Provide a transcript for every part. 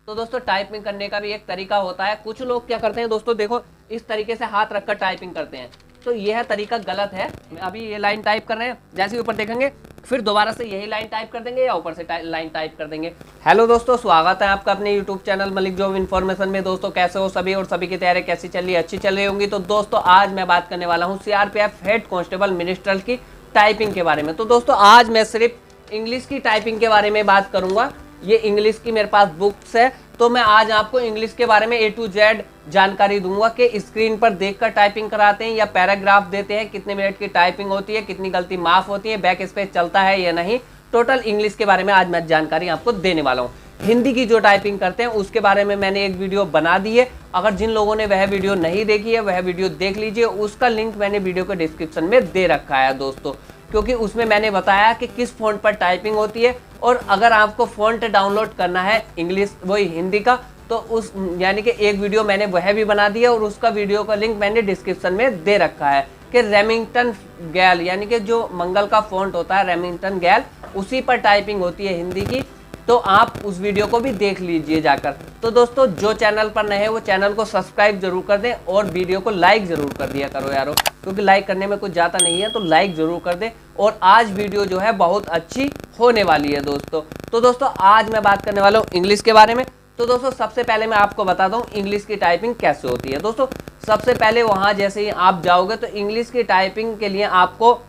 तो दोस्तों टाइपिंग करने का भी एक तरीका होता है। कुछ लोग क्या करते हैं दोस्तों, देखो इस तरीके से हाथ रखकर टाइपिंग करते हैं, तो यह तरीका गलत है। अभी ये लाइन टाइप कर रहे हैं, जैसे ऊपर देखेंगे फिर दोबारा से यही लाइन टाइप कर देंगे या ऊपर से लाइन टाइप कर देंगे। हेलो दोस्तों, स्वागत है आपका अपने YouTube channel Malik job information में। दोस्तों कैसे हो सभी और सभी की तैयारी कैसी चल रही है? अच्छी चल रही होंगी। तो दोस्तों आज मैं बात करने वाला हूँ सीआरपीएफ हेड कांस्टेबल मिनिस्ट्रल की टाइपिंग के बारे में। तो दोस्तों आज मैं सिर्फ इंग्लिश की टाइपिंग के बारे में बात करूंगा। ये इंग्लिश की मेरे पास बुक्स है, तो मैं आज आपको इंग्लिश के बारे में A to Z जानकारी दूंगा कि स्क्रीन पर देखकर टाइपिंग कराते हैं या पैराग्राफ देते हैं, कितने मिनट की टाइपिंग होती है, कितनी गलती माफ होती है, बैक स्पेस चलता है या नहीं। टोटल इंग्लिश के बारे में आज मैं जानकारी आपको देने वाला हूँ। हिंदी की जो टाइपिंग करते हैं उसके बारे में मैंने एक वीडियो बना दी है। अगर जिन लोगों ने वह वीडियो नहीं देखी है वह वीडियो देख लीजिए, उसका लिंक मैंने वीडियो के डिस्क्रिप्शन में दे रखा है दोस्तों, क्योंकि उसमें मैंने बताया कि किस फ़ॉन्ट पर टाइपिंग होती है। और अगर आपको फ़ॉन्ट डाउनलोड करना है इंग्लिश वही हिंदी का, तो उस यानी कि एक वीडियो मैंने वह भी बना दिया और उसका वीडियो का लिंक मैंने डिस्क्रिप्शन में दे रखा है कि रेमिंगटन गैल यानी कि जो मंगल का फ़ॉन्ट होता है रेमिंगटन गैल, उसी पर टाइपिंग होती है हिंदी की। तो आप उस वीडियो को भी देख लीजिए जाकर। तो दोस्तों जो चैनल पर नए हैं वो चैनल को सब्सक्राइब जरूर कर दें और वीडियो को लाइक जरूर कर दिया करो यारो, क्योंकि लाइक करने में कुछ जाता नहीं है, तो लाइक जरूर कर दें। और आज वीडियो जो है बहुत अच्छी होने वाली है दोस्तों। तो दोस्तों आज मैं बात करने वाला हूँ इंग्लिश के बारे में। तो दोस्तों सबसे पहले मैं आपको बताता हूँ इंग्लिश की टाइपिंग कैसे होती है। दोस्तों सबसे पहले वहाँ जैसे ही आप जाओगे तो इंग्लिश की टाइपिंग के लिए आपको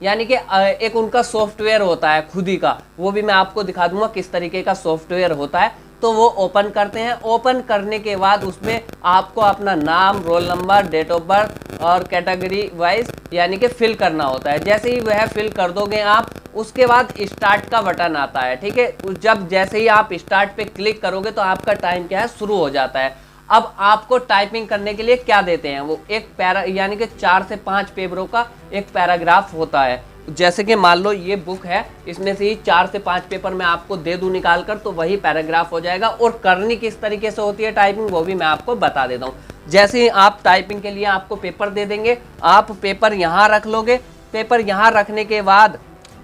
यानी कि एक उनका सॉफ्टवेयर होता है खुद ही का, वो भी मैं आपको दिखा दूंगा किस तरीके का सॉफ्टवेयर होता है। तो वो ओपन करते हैं, ओपन करने के बाद उसमें आपको अपना नाम, roll number, date of birth और कैटेगरी वाइज यानी कि फिल करना होता है। जैसे ही वह फिल कर दोगे आप, उसके बाद स्टार्ट का बटन आता है, ठीक है। जब जैसे ही आप स्टार्ट पे क्लिक करोगे तो आपका टाइम क्या है शुरू हो जाता है। अब आपको टाइपिंग करने के लिए क्या देते हैं, वो एक पैरा यानी कि 4 से 5 पेपरों का एक पैराग्राफ होता है। जैसे कि मान लो ये बुक है, इसमें से ही 4 से 5 पेपर मैं आपको दे दूं निकाल कर, तो वही पैराग्राफ हो जाएगा। और करनी किस तरीके से होती है टाइपिंग वो भी मैं आपको बता देता हूँ। जैसे ही आप टाइपिंग के लिए आपको पेपर दे देंगे, आप पेपर यहाँ रख लोगे। पेपर यहाँ रखने के बाद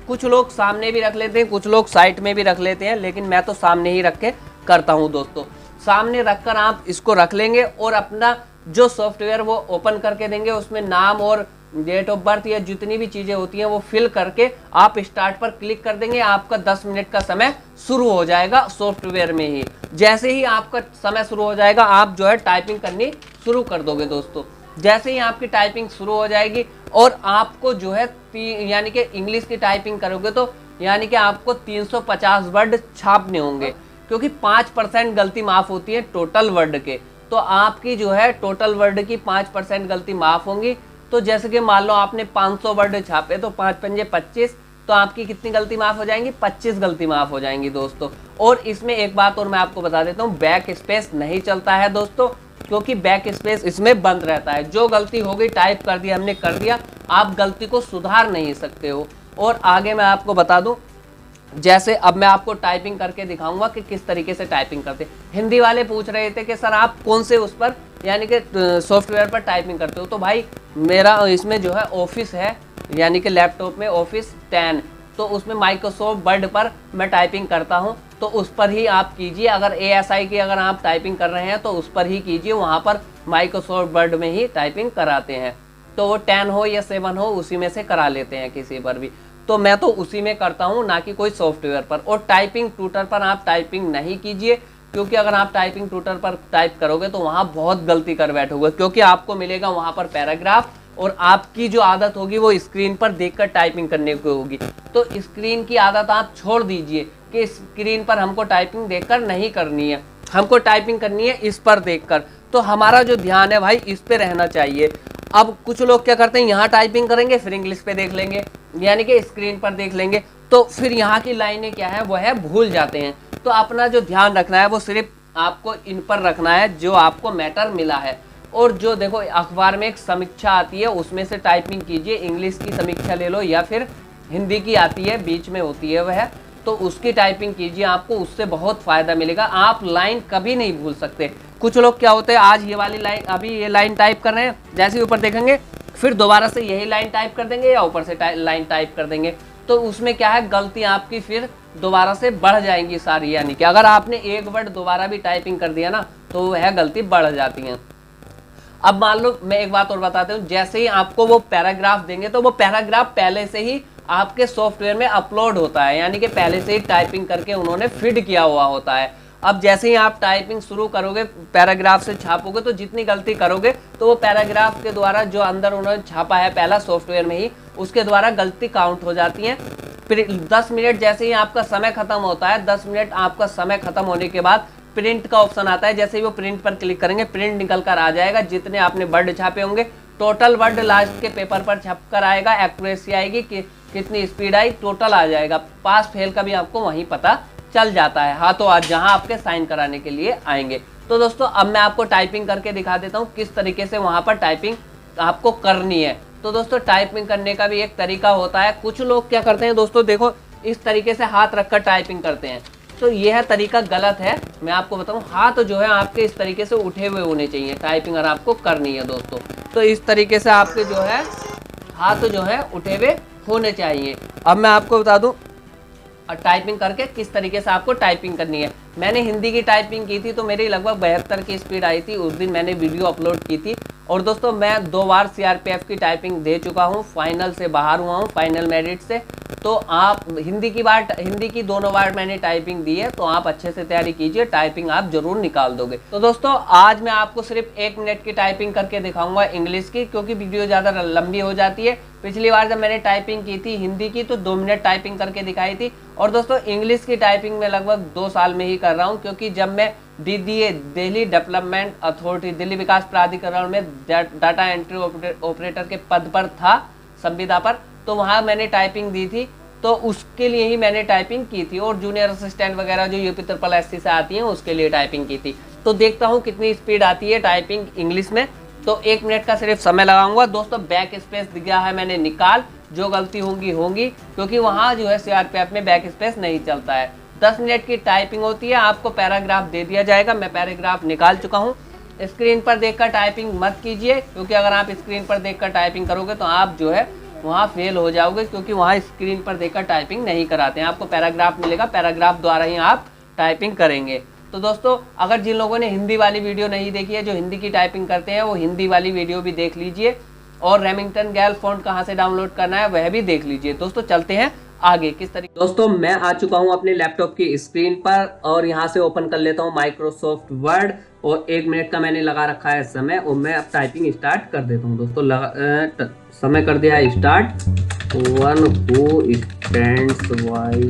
कुछ लोग सामने भी रख लेते हैं, कुछ लोग साइड में भी रख लेते हैं, लेकिन मैं तो सामने ही रख के करता हूँ दोस्तों। सामने रखकर आप इसको रख लेंगे और अपना जो सॉफ्टवेयर वो ओपन करके देंगे, उसमें नाम और डेट ऑफ बर्थ या जितनी भी चीज़ें होती हैं वो फिल करके आप स्टार्ट पर क्लिक कर देंगे। आपका 10 मिनट का समय शुरू हो जाएगा सॉफ्टवेयर में ही। जैसे ही आपका समय शुरू हो जाएगा आप जो है टाइपिंग करनी शुरू कर दोगे दोस्तों। जैसे ही आपकी टाइपिंग शुरू हो जाएगी और आपको जो है यानी कि इंग्लिश की टाइपिंग करोगे तो यानी कि आपको 350 वर्ड छापने होंगे, क्योंकि 5% गलती माफ होती है टोटल वर्ड के। तो आपकी जो है टोटल वर्ड की 5% गलती माफ होंगी। तो जैसे कि मान लो आपने 500 वर्ड छापे तो 5 पंजे 25, तो आपकी कितनी गलती माफ हो जाएंगी? 25 गलती माफ हो जाएंगी दोस्तों। और इसमें एक बात और मैं आपको बता देता हूँ, बैक स्पेस नहीं चलता है दोस्तों, क्योंकि बैक स्पेस इसमें बंद रहता है। जो गलती हो गई टाइप कर दिया हमने, कर दिया, आप गलती को सुधार नहीं सकते हो। और आगे मैं आपको बता दूं, जैसे अब मैं आपको टाइपिंग करके दिखाऊंगा कि किस तरीके से टाइपिंग करते हैं। हिंदी वाले पूछ रहे थे कि सर आप कौन से उस पर यानी कि सॉफ्टवेयर पर टाइपिंग करते हो। तो भाई मेरा इसमें जो है ऑफिस है, यानी कि लैपटॉप में ऑफिस 10, तो उसमें माइक्रोसॉफ्ट वर्ड पर मैं टाइपिंग करता हूं, तो उस पर ही आप कीजिए। अगर ASI की अगर आप टाइपिंग कर रहे हैं तो उस पर ही कीजिए, वहाँ पर माइक्रोसॉफ्ट वर्ड में ही टाइपिंग कराते हैं। तो वो 10 हो या 7 हो उसी में से करा लेते हैं किसी पर भी। तो मैं तो उसी में करता हूँ, ना कि कोई सॉफ्टवेयर पर। और टाइपिंग ट्यूटर पर आप टाइपिंग नहीं कीजिए, क्योंकि अगर आप टाइपिंग ट्यूटर पर टाइप करोगे तो वहाँ बहुत गलती कर बैठोगे, क्योंकि आपको मिलेगा वहाँ पर पैराग्राफ और आपकी जो आदत होगी वो स्क्रीन पर देखकर टाइपिंग करने की होगी। तो स्क्रीन की आदत आप छोड़ दीजिए कि स्क्रीन पर हमको टाइपिंग देखकर नहीं करनी है, हमको टाइपिंग करनी है इस पर देखकर। तो हमारा जो ध्यान है भाई इस पे रहना चाहिए। अब कुछ लोग क्या करते हैं, यहाँ टाइपिंग करेंगे फिर इंग्लिश पे देख लेंगे, यानी कि स्क्रीन पर देख लेंगे, तो फिर यहाँ की लाइनें क्या है वह है भूल जाते हैं। तो अपना जो ध्यान रखना है वो सिर्फ आपको इन पर रखना है जो आपको मैटर मिला है। और जो देखो अखबार में एक समीक्षा आती है उसमें से टाइपिंग कीजिए, इंग्लिश की समीक्षा ले लो या फिर हिंदी की आती है बीच में होती है वह, तो उसकी टाइपिंग कीजिए, आपको उससे बहुत फ़ायदा मिलेगा। आप लाइन कभी नहीं भूल सकते। कुछ लोग क्या होते हैं, आज ये वाली लाइन, अभी ये लाइन टाइप कर रहे हैं, जैसे ही ऊपर देखेंगे फिर दोबारा से यही लाइन टाइप कर देंगे या ऊपर से लाइन टाइप कर देंगे, तो उसमें क्या है गलती आपकी फिर दोबारा से बढ़ जाएंगी सारी, यानी कि अगर आपने एक वर्ड दोबारा भी टाइपिंग कर दिया ना तो वह गलती बढ़ जाती है। अब मान लो मैं एक बात और बताता हूँ, जैसे ही आपको वो पैराग्राफ देंगे तो वो पैराग्राफ पहले से ही आपके सॉफ्टवेयर में अपलोड होता है, यानी कि पहले से ही टाइपिंग करके उन्होंने फीड किया हुआ होता है। अब जैसे ही आप टाइपिंग शुरू करोगे, पैराग्राफ से छापोगे, तो जितनी गलती करोगे तो वो पैराग्राफ के द्वारा जो अंदर उन्होंने छापा है पहला सॉफ्टवेयर में ही, उसके द्वारा गलती काउंट हो जाती है। फिर 10 मिनट जैसे ही आपका समय खत्म होता है, 10 मिनट आपका समय खत्म होने के बाद प्रिंट का ऑप्शन आता है। जैसे ही वो प्रिंट पर क्लिक करेंगे, प्रिंट निकल कर आ जाएगा, जितने आपने वर्ड छापे होंगे टोटल वर्ड लास्ट के पेपर पर छप कर आएगा, एक्यूरेसी आएगी कि कितनी स्पीड आई, टोटल आ जाएगा। पास फेल का भी आपको वहीं पता चल जाता है, हाँ तो आज जहां आपके साइन कराने के लिए आएंगे। तो दोस्तों अब मैं आपको टाइपिंग करके दिखा देता हूँ किस तरीके से वहां पर टाइपिंग आपको करनी है। तो दोस्तों टाइपिंग करने का भी एक तरीका होता है। कुछ लोग क्या करते हैं दोस्तों, देखो इस तरीके से हाथ रखकर टाइपिंग करते हैं, तो यह तरीका गलत है। मैं आपको बताऊं, हाथ जो है आपके इस तरीके से उठे हुए होने चाहिए टाइपिंग अगर आपको करनी है दोस्तों। तो इस तरीके से आपके जो है हाथ जो है उठे हुए होने चाहिए। अब मैं आपको बता दूं टाइपिंग करके किस तरीके से आपको टाइपिंग करनी है। मैंने हिंदी की टाइपिंग की थी तो मेरी लगभग 72 की स्पीड आई थी, उस दिन मैंने वीडियो अपलोड की थी। और दोस्तों मैं 2 बार सीआरपीएफ की टाइपिंग दे चुका हूँ, फाइनल से बाहर हुआ हूँ, फाइनल मेरिट से। तो आप हिंदी की दोनों बार मैंने टाइपिंग दी है, तो आप अच्छे से तैयारी कीजिए, टाइपिंग आप जरूर निकाल दोगे। तो दोस्तों आज मैं आपको सिर्फ 1 मिनट की टाइपिंग करके दिखाऊंगा इंग्लिश की, क्योंकि वीडियो ज़्यादा लंबी हो जाती है। पिछली बार जब मैंने टाइपिंग की थी हिंदी की तो 2 मिनट टाइपिंग करके दिखाई थी। और दोस्तों इंग्लिश की टाइपिंग में लगभग 2 साल में ही कर रहा हूँ, क्योंकि जब मैं DDA Delhi Development Authority, Delhi विकास प्राधिकरण में डाटा एंट्री ऑपरेटर के पद पर था, संविदा पर, तो वहाँ मैंने टाइपिंग दी थी, तो उसके लिए ही मैंने टाइपिंग की थी। और जूनियर असिस्टेंट वगैरह जो यूपी SSC से आती हैं उसके लिए टाइपिंग की थी। तो देखता हूँ कितनी स्पीड आती है टाइपिंग इंग्लिश में। तो 1 मिनट का सिर्फ समय लगाऊंगा दोस्तों। बैक स्पेस दिया है मैंने निकाल, जो गलती होंगी, क्योंकि वहाँ जो है सीआरपीएफ में बैक स्पेस नहीं चलता है। 10 मिनट की टाइपिंग होती है, आपको पैराग्राफ दे दिया जाएगा। मैं पैराग्राफ निकाल चुका हूँ। स्क्रीन पर देखकर टाइपिंग मत कीजिए, क्योंकि अगर आप स्क्रीन पर देखकर टाइपिंग करोगे तो आप जो है वहाँ फेल हो जाओगे, क्योंकि वहाँ स्क्रीन पर देखकर टाइपिंग नहीं कराते हैं। आपको पैराग्राफ मिलेगा, पैराग्राफ द्वारा ही आप टाइपिंग करेंगे। तो दोस्तों अगर जिन लोगों ने हिंदी वाली वीडियो नहीं देखी है, जो हिंदी की टाइपिंग करते हैं, वो हिंदी वाली वीडियो भी देख लीजिए। और रेमिंगटन गैल फॉन्ट कहाँ से डाउनलोड करना है वह भी देख लीजिए। दोस्तों चलते हैं आगे किस तरीके। दोस्तों मैं आ चुका हूं अपने लैपटॉप की स्क्रीन पर, और यहां से ओपन कर लेता हूं माइक्रोसॉफ्ट वर्ड, और 1 मिनट का मैंने लगा रखा है समय, और मैं अब टाइपिंग स्टार्ट कर देता हूं दोस्तों। समय कर दिया है start. One who stands why,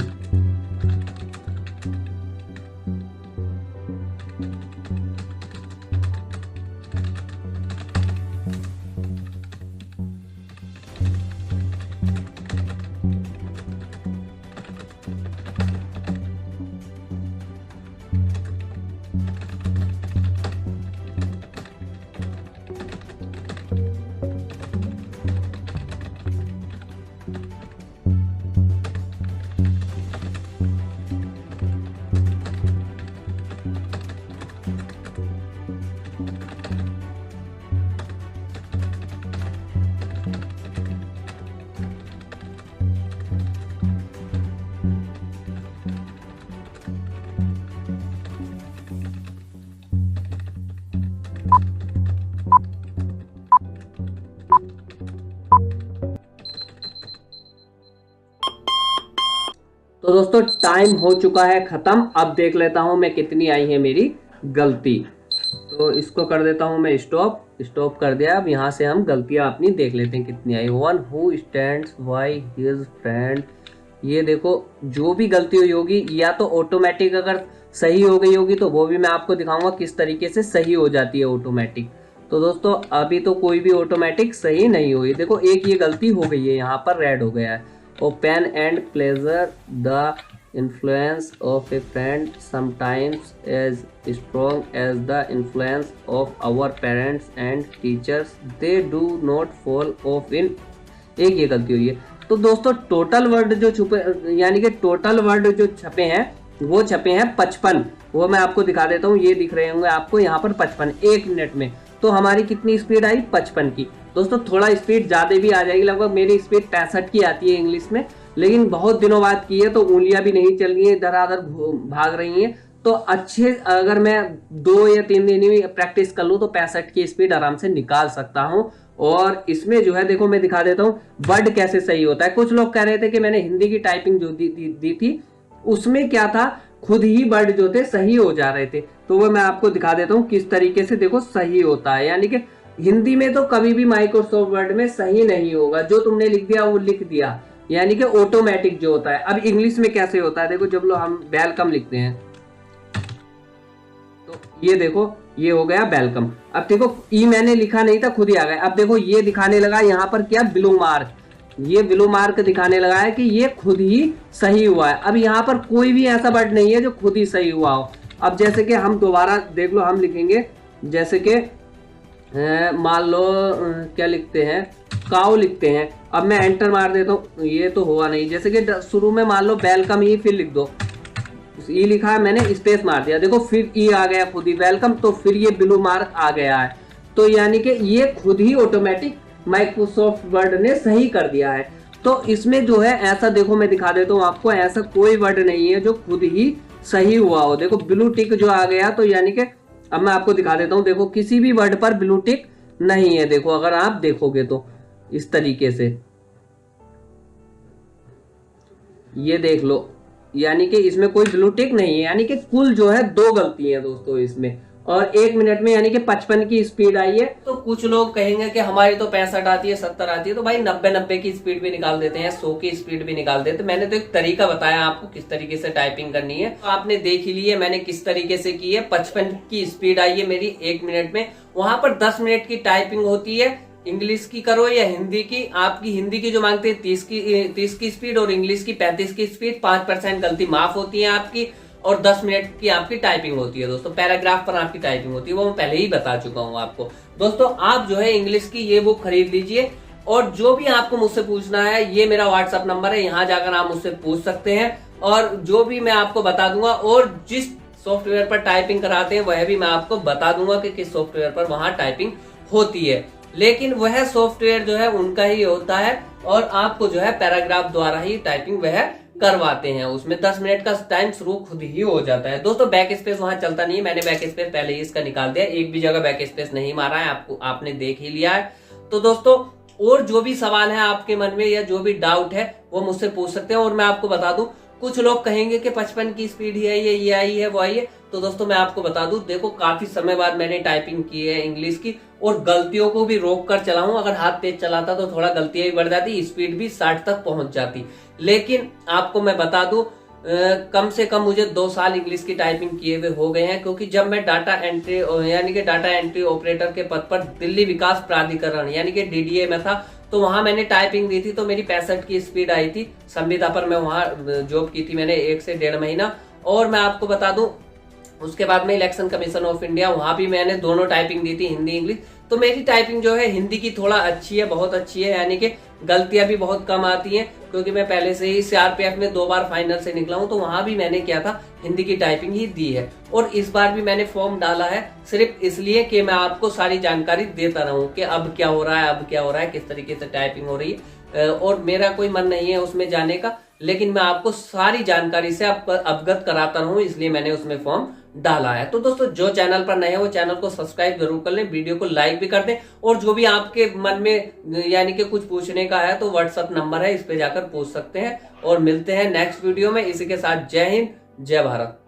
तो दोस्तों टाइम हो चुका है खत्म। अब देख लेता हूं मैं कितनी आई है मेरी गलती। तो इसको कर देता हूं मैं स्टॉप कर दिया। अब यहाँ से हम गलतियां अपनी देख लेते हैं कितनी आई। One who stands by his friend, ये देखो जो भी गलती हुई होगी, या तो ऑटोमेटिक अगर सही हो गई होगी तो वो भी मैं आपको दिखाऊंगा किस तरीके से सही हो जाती है ऑटोमेटिक। तो दोस्तों अभी तो कोई भी ऑटोमेटिक सही नहीं हुई। देखो एक ये गलती हो गई है, यहाँ पर रेड हो गया है। Open and pleasure the influence of a friend sometimes as strong as the influence of our parents and teachers, they do not fall off in, एक ये गलती हुई है। तो दोस्तों टोटल वर्ड जो छुपे, यानी कि टोटल वर्ड जो छपे हैं वो छपे हैं 55। वो मैं आपको दिखा देता हूँ, ये दिख रहे होंगे आपको यहाँ पर 55 1 मिनट में। तो हमारी कितनी स्पीड आई 55 की। दोस्तों थोड़ा स्पीड ज़्यादा भी आ जाएगी, लगभग मेरी स्पीड 65 की आती है इंग्लिश में। लेकिन बहुत दिनों बाद की है तो उंगलियां भी नहीं चल रही है, इधर उधर भाग रही हैं। तो अच्छे अगर मैं 2 या 3 दिन में प्रैक्टिस कर लूँ तो 65 की स्पीड आराम से निकाल सकता हूँ। और इसमें जो है देखो मैं दिखा देता हूँ वर्ड कैसे सही होता है। कुछ लोग कह रहे थे कि मैंने हिंदी की टाइपिंग जो दी थी उसमें क्या था, खुद ही वर्ड जो थे सही हो जा रहे थे। तो वो मैं आपको दिखा देता हूँ किस तरीके से देखो सही होता है। यानी कि हिंदी में तो कभी भी माइक्रोसॉफ्ट वर्ड में सही नहीं होगा, जो तुमने लिख दिया वो लिख दिया, यानी कि ऑटोमेटिक जो होता है। अब इंग्लिश में कैसे होता है देखो, जब लोग हम वेलकम लिखते हैं तो ये देखो ये हो गया वेलकम। अब देखो ई मैंने लिखा नहीं था, खुद ही आ गया। अब देखो ये दिखाने लगा यहाँ पर क्या, ब्लू मार्क, ये ब्लू मार्क दिखाने लगा है कि ये खुद ही सही हुआ है। अब यहाँ पर कोई भी ऐसा वर्ड नहीं है जो खुद ही सही हुआ हो। अब जैसे कि हम दोबारा देख लो, हम लिखेंगे जैसे कि मान लो क्या लिखते हैं, काउ लिखते हैं। अब मैं एंटर मार देता हूँ, ये तो हुआ नहीं। जैसे कि शुरू में मान लो वेलकम ई, फिर लिख दो ई लिखा है मैंने, स्पेस मार दिया, देखो फिर ई आ गया खुद ही वेलकम, तो फिर ये ब्लू मार्क आ गया है। तो यानी कि ये खुद ही ऑटोमेटिक माइक्रोसॉफ्ट वर्ड ने सही कर दिया है। तो इसमें जो है ऐसा देखो मैं दिखा देता हूँ आपको, ऐसा कोई वर्ड नहीं है जो खुद ही सही हुआ हो। देखो ब्लू टिक जो आ गया, तो यानी कि अब मैं आपको दिखा देता हूँ, देखो किसी भी वर्ड पर ब्लू टिक नहीं है। देखो अगर आप देखोगे तो इस तरीके से ये देख लो, यानी कि इसमें कोई ब्लू टिक नहीं है। यानी कि कुल जो है 2 गलती है दोस्तों इसमें, और 1 मिनट में यानी कि 55 की स्पीड आई है। तो कुछ लोग कहेंगे कि हमारी तो 65 आती है, 70 आती है, तो भाई 90 की स्पीड भी निकाल देते हैं, 100 की स्पीड भी निकाल देते हैं। मैंने तो एक तरीका बताया आपको किस तरीके से टाइपिंग करनी है, तो आपने देख ही ली है मैंने किस तरीके से की है। 55 की स्पीड आई है मेरी 1 मिनट में। वहां पर 10 मिनट की टाइपिंग होती है, इंग्लिश की करो या हिंदी की। आपकी हिंदी की जो मांगते हैं 30 की स्पीड और इंग्लिश की 35 की स्पीड, 5% गलती माफ होती है आपकी, और 10 मिनट की आपकी टाइपिंग होती है दोस्तों। पैराग्राफ पर आपकी टाइपिंग होती है, वो मैं पहले ही बता चुका हूं आपको। दोस्तों आप जो है इंग्लिश की ये बुक खरीद लीजिए, और जो भी आपको मुझसे पूछना है ये मेरा व्हाट्सएप नंबर है, यहाँ जाकर आप मुझसे पूछ सकते हैं, और जो भी मैं आपको बता दूंगा। और जिस सॉफ्टवेयर पर टाइपिंग कराते हैं वह भी मैं आपको बता दूंगा कि किस सॉफ्टवेयर पर वहां टाइपिंग होती है। लेकिन वह सॉफ्टवेयर जो है उनका ही होता है, और आपको जो है पैराग्राफ द्वारा ही टाइपिंग वह करवाते हैं। उसमें 10 मिनट का टाइम शुरू खुद ही हो जाता है दोस्तों। बैक स्पेस वहां चलता नहीं है, मैंने बैक स्पेस पहले ही इसका निकाल दिया, एक भी जगह बैक स्पेस नहीं मारा है, आपको आपने देख ही लिया है। तो दोस्तों और जो भी सवाल है आपके मन में या जो भी डाउट है वो मुझसे पूछ सकते हैं। और मैं आपको बता दूं, कुछ लोग कहेंगे कि 55 की स्पीड ही है, ये आई है वो आई है। तो दोस्तों मैं आपको बता दूं, देखो काफी समय बाद मैंने टाइपिंग की है इंग्लिश की, और गलतियों को भी रोक कर चला हूं। अगर हाथ तेज चलाता तो थोड़ा गलतियां भी बढ़ जाती, स्पीड भी 60 तक पहुंच जाती। लेकिन आपको मैं बता दूं, कम से कम मुझे 2 साल इंग्लिश की टाइपिंग किए हुए हो गए हैं, क्योंकि जब मैं डाटा एंट्री यानी कि डाटा एंट्री ऑपरेटर के पद पर दिल्ली विकास प्राधिकरण यानी कि डीडीए में था, तो वहां मैंने टाइपिंग दी थी, तो मेरी 65 की स्पीड आई थी। संविदा पर मैं वहां जॉब की थी मैंने 1 से 1.5 महीना। और मैं आपको बता दूं, उसके बाद में इलेक्शन कमीशन ऑफ इंडिया, वहां भी मैंने दोनों टाइपिंग दी थी, हिंदी इंग्लिश। तो मेरी टाइपिंग जो है हिंदी की थोड़ा अच्छी है, बहुत अच्छी है, यानी कि गलतियां भी बहुत कम आती हैं, क्योंकि मैं पहले से ही सीआरपीएफ में 2 बार फाइनल से निकला हूं, तो वहां भी मैंने क्या था, हिंदी की टाइपिंग ही दी है। और इस बार भी मैंने फॉर्म डाला है सिर्फ इसलिए कि मैं आपको सारी जानकारी देता रहूं कि अब क्या हो रहा है, अब क्या हो रहा है, किस तरीके से टाइपिंग हो रही है। और मेरा कोई मन नहीं है उसमें जाने का, लेकिन मैं आपको सारी जानकारी से अवगत कराता रहूं, इसलिए मैंने उसमें फॉर्म डाला है। तो दोस्तों जो चैनल पर नए हैं वो चैनल को सब्सक्राइब जरूर कर लें, वीडियो को लाइक भी कर दें, और जो भी आपके मन में यानी कि कुछ पूछने का है तो व्हाट्सएप नंबर है, इस पे जाकर पूछ सकते हैं। और मिलते हैं नेक्स्ट वीडियो में। इसी के साथ जय हिंद, जय भारत।